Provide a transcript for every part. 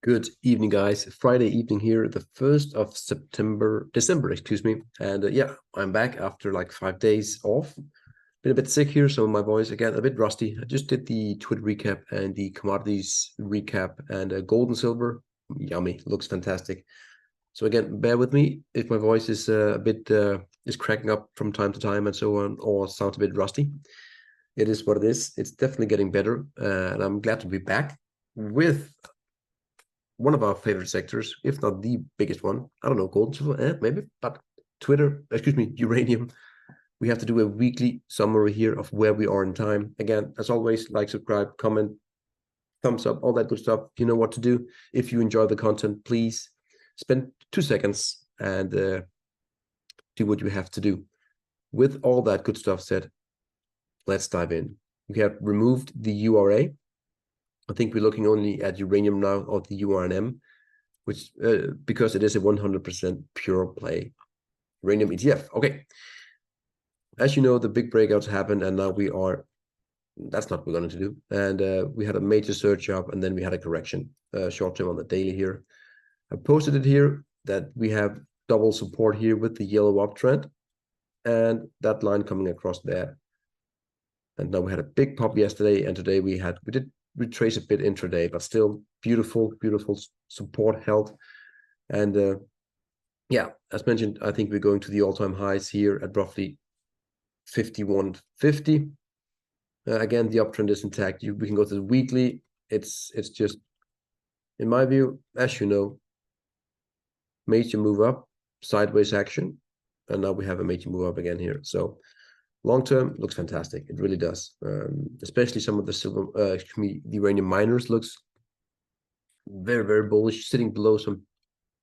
Good evening, guys. Friday evening here, the 1st of December, excuse me. And yeah, I'm back after like 5 days off. Been a bit sick here, so my voice again a bit rusty. I just did the Twitter recap and the commodities recap, and gold and silver, yummy, looks fantastic. So again, bear with me if my voice is a bit is cracking up from time to time and so on, or sounds a bit rusty. It is what it is. It's definitely getting better, and I'm glad to be back with one of our favorite sectors, if not the biggest one. I don't know, gold and silver, maybe, but uranium. We have to do a weekly summary here of where we are in time. Again, as always, like, subscribe, comment, thumbs up, all that good stuff. You know what to do. If you enjoy the content, please spend 2 seconds and do what you have to do. With all that good stuff said, let's dive in. We have removed the URA. I think we're looking only at uranium now, or the URNM, which because it is a 100% pure play uranium ETF. Okay, as you know, the big breakouts happened, and now that's not what we're going to do. And we had a major surge up, and then we had a correction short term on the daily here. I posted it here that we have double support here with the yellow uptrend and that line coming across there. And now we had a big pop yesterday, and today we did retrace a bit intraday, but still beautiful support held. And yeah, as mentioned, I think we're going to the all-time highs here at roughly 51.50. Again, the uptrend is intact. We can go to the weekly. It's just, in my view, as you know, major move up, sideways action, and now we have a major move up again here. So long term looks fantastic. It really does. Especially some of the silver, the uranium miners looks very bullish, sitting below some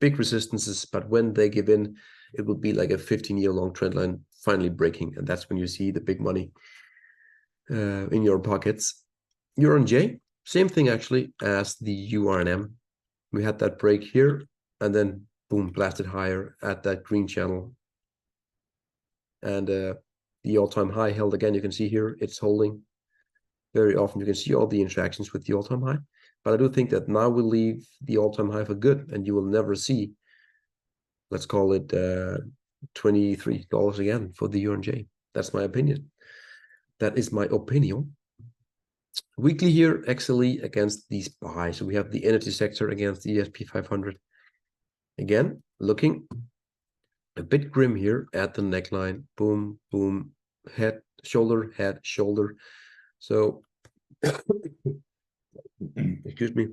big resistances. But when they give in, it will be like a 15-year long trend line finally breaking, and that's when you see the big money in your pockets. URNJ, same thing actually as the URNM. We had that break here, and then boom, blasted higher at that green channel. And the all-time high held again. You can see here it's holding very often. You can see all the interactions with the all-time high. But I do think that now we'll leave the all-time high for good, and you will never see, let's call it $23 again for the URNJ. That's my opinion. That is my opinion. Weekly here, XLE against the SPY. So we have the energy sector against the ESP 500. Again, looking a bit grim here at the neckline. Boom, boom, head, shoulder. So, excuse me.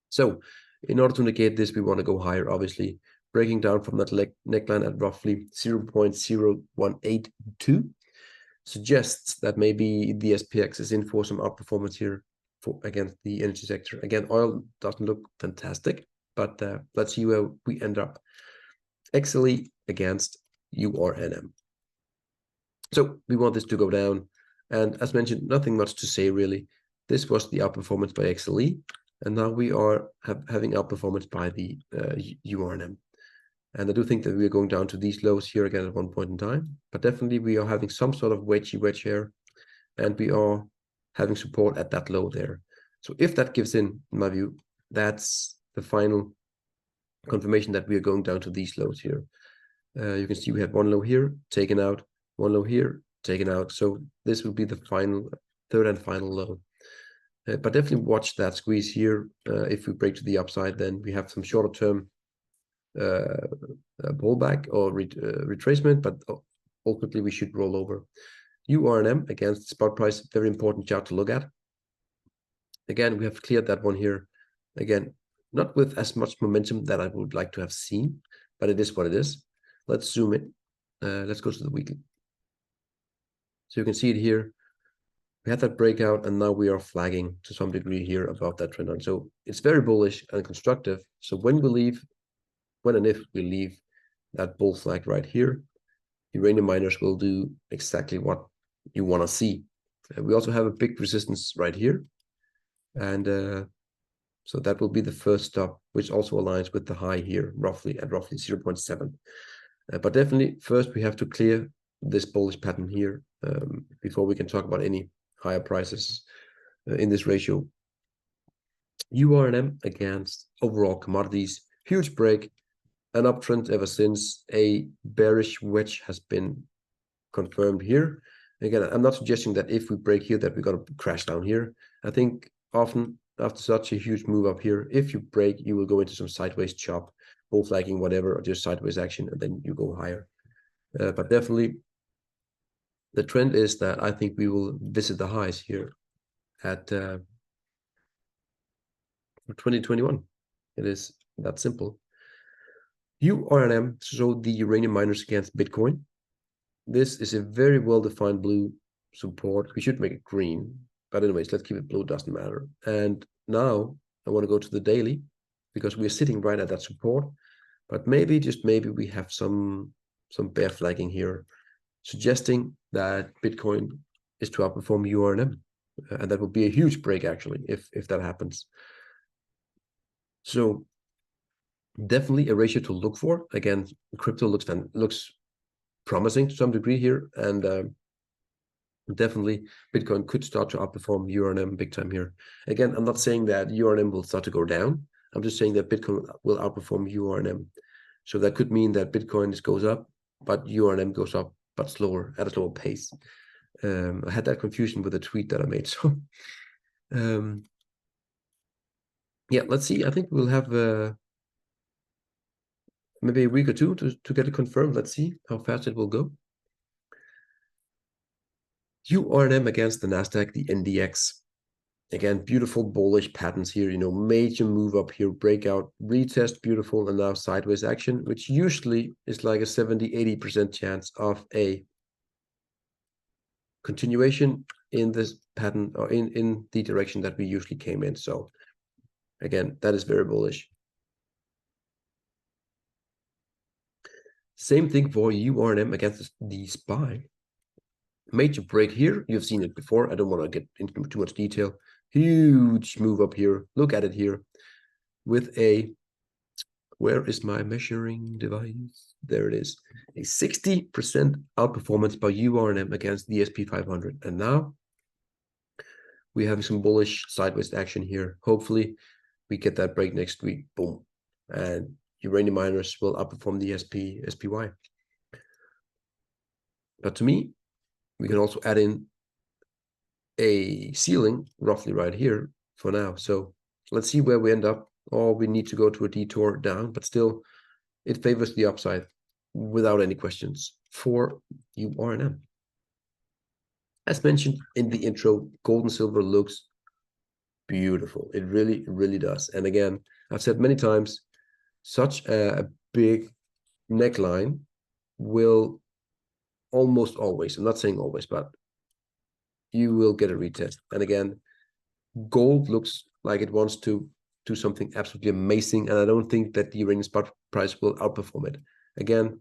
So, in order to negate this, we want to go higher, obviously. Breaking down from that neckline at roughly 0.0182 suggests that maybe the SPX is in for some outperformance here against the energy sector. Again, oil doesn't look fantastic, but let's see where we end up. XLE against URNM. So we want this to go down. And as mentioned, nothing much to say really. This was the outperformance by XLE. And now we are having outperformance by the URNM. And I do think that we are going down to these lows here again at one point in time. But definitely we are having some sort of wedge here. And we are having support at that low there. So if that gives in my view, that's the final confirmation that we are going down to these lows here. You can see we had one low here, taken out, one low here, taken out. So this will be the third and final low. But definitely watch that squeeze here. If we break to the upside, then we have some shorter term pullback or retracement, but ultimately we should roll over. URNM against spot price, very important chart to look at. Again, we have cleared that one here. Again, not with as much momentum that I would like to have seen, but it is what it is. Let's zoom in. Let's go to the weekly. So you can see it here. We had that breakout, and now we are flagging to some degree here above that trend line. So it's very bullish and constructive. So when and if we leave that bull flag right here, uranium miners will do exactly what you want to see. We also have a big resistance right here. And so that will be the first stop, which also aligns with the high here, roughly 0.7. But definitely, first we have to clear this bullish pattern here before we can talk about any higher prices in this ratio. URNM against overall commodities, huge break, an uptrend ever since. A bearish wedge has been confirmed here. Again, I'm not suggesting that if we break here that we're going to crash down here. I think often after such a huge move up here, if you break, you will go into some sideways chop, bull flagging, whatever, or just sideways action, and then you go higher. But definitely the trend is that I think we will visit the highs here at 2021. It is that simple. URNM, so the uranium miners against Bitcoin. This is a very well-defined blue support. We should make it green, but anyways, let's keep it blue, doesn't matter. And now I want to go to the daily because we're sitting right at that support, but maybe, just maybe, we have some bear flagging here, suggesting that Bitcoin is to outperform URNM. And that would be a huge break, actually, if that happens. So definitely a ratio to look for. Again, crypto looks promising to some degree here, and definitely Bitcoin could start to outperform URNM big time here. Again, I'm not saying that URNM will start to go down. I'm just saying that Bitcoin will outperform URNM. So that could mean that Bitcoin goes up, but URNM goes up, but slower, at a slower pace. I had that confusion with a tweet that I made. So yeah, let's see. I think we'll have maybe a week or two to get it confirmed. Let's see how fast it will go. URNM against the Nasdaq, the NDX. Again, beautiful bullish patterns here, major move up here, breakout, retest, beautiful, and now sideways action, which usually is like a 70-80% chance of a continuation in this pattern, or in the direction that we usually came in. So again, that is very bullish. Same thing for URNM against the SPY. Major break here. You've seen it before. I don't want to get into too much detail. Huge move up here. Look at it here with a, where is my measuring device? There it is. A 60% outperformance by URNM against the SP 500. And now we have some bullish sideways action here. Hopefully we get that break next week. Boom. And uranium miners will outperform the SPY. But to me, we can also add in a ceiling roughly right here for now. So let's see where we end up. Or we need to go to a detour down, but still it favors the upside without any questions for URNM. As mentioned in the intro, gold and silver looks beautiful. It really, really does. And again, I've said many times, such a big neckline will almost always, I'm not saying always, but you will get a retest. And again, gold looks like it wants to do something absolutely amazing, and I don't think that the uranium spot price will outperform it. Again,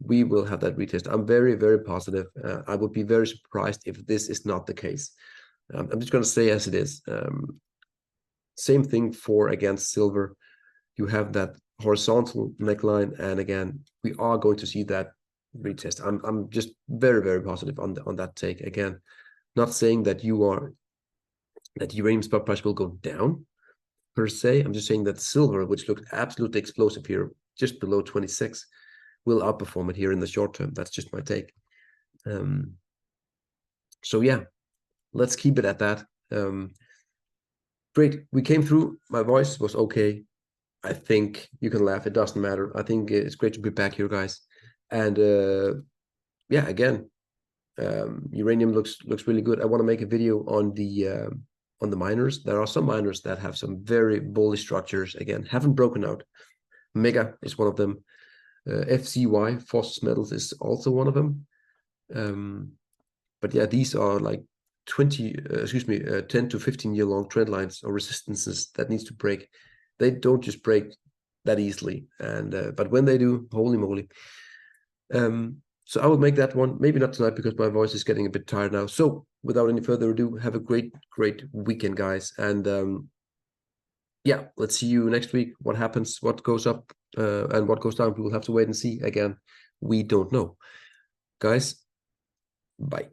we will have that retest. I'm very, very positive. I would be very surprised if this is not the case. I'm just going to say as it is. Same thing for against silver. You have that horizontal neckline, and again, we are going to see that retest. I'm just very, very positive on that take. Again, not saying that that uranium spot price will go down per se. I'm just saying that silver, which looked absolutely explosive here, just below 26, will outperform it here in the short term. That's just my take. So yeah, let's keep it at that. Great, we came through. My voice was okay. I think you can laugh. It doesn't matter. I think it's great to be back here, guys. And yeah, again, uranium looks really good. I want to make a video on the miners. There are some miners that have some very bullish structures. Again, haven't broken out. Mega is one of them. FCY, Phosphorus Metals, is also one of them. But yeah, these are like 10 to 15 year long trend lines or resistances that needs to break. They don't just break that easily. And but when they do, holy moly. So I will make that one, maybe not tonight because my voice is getting a bit tired now. So without any further ado, have a great weekend, guys. And yeah, let's see you next week. What happens, what goes up, and what goes down, we will have to wait and see. Again, we don't know. Guys, bye.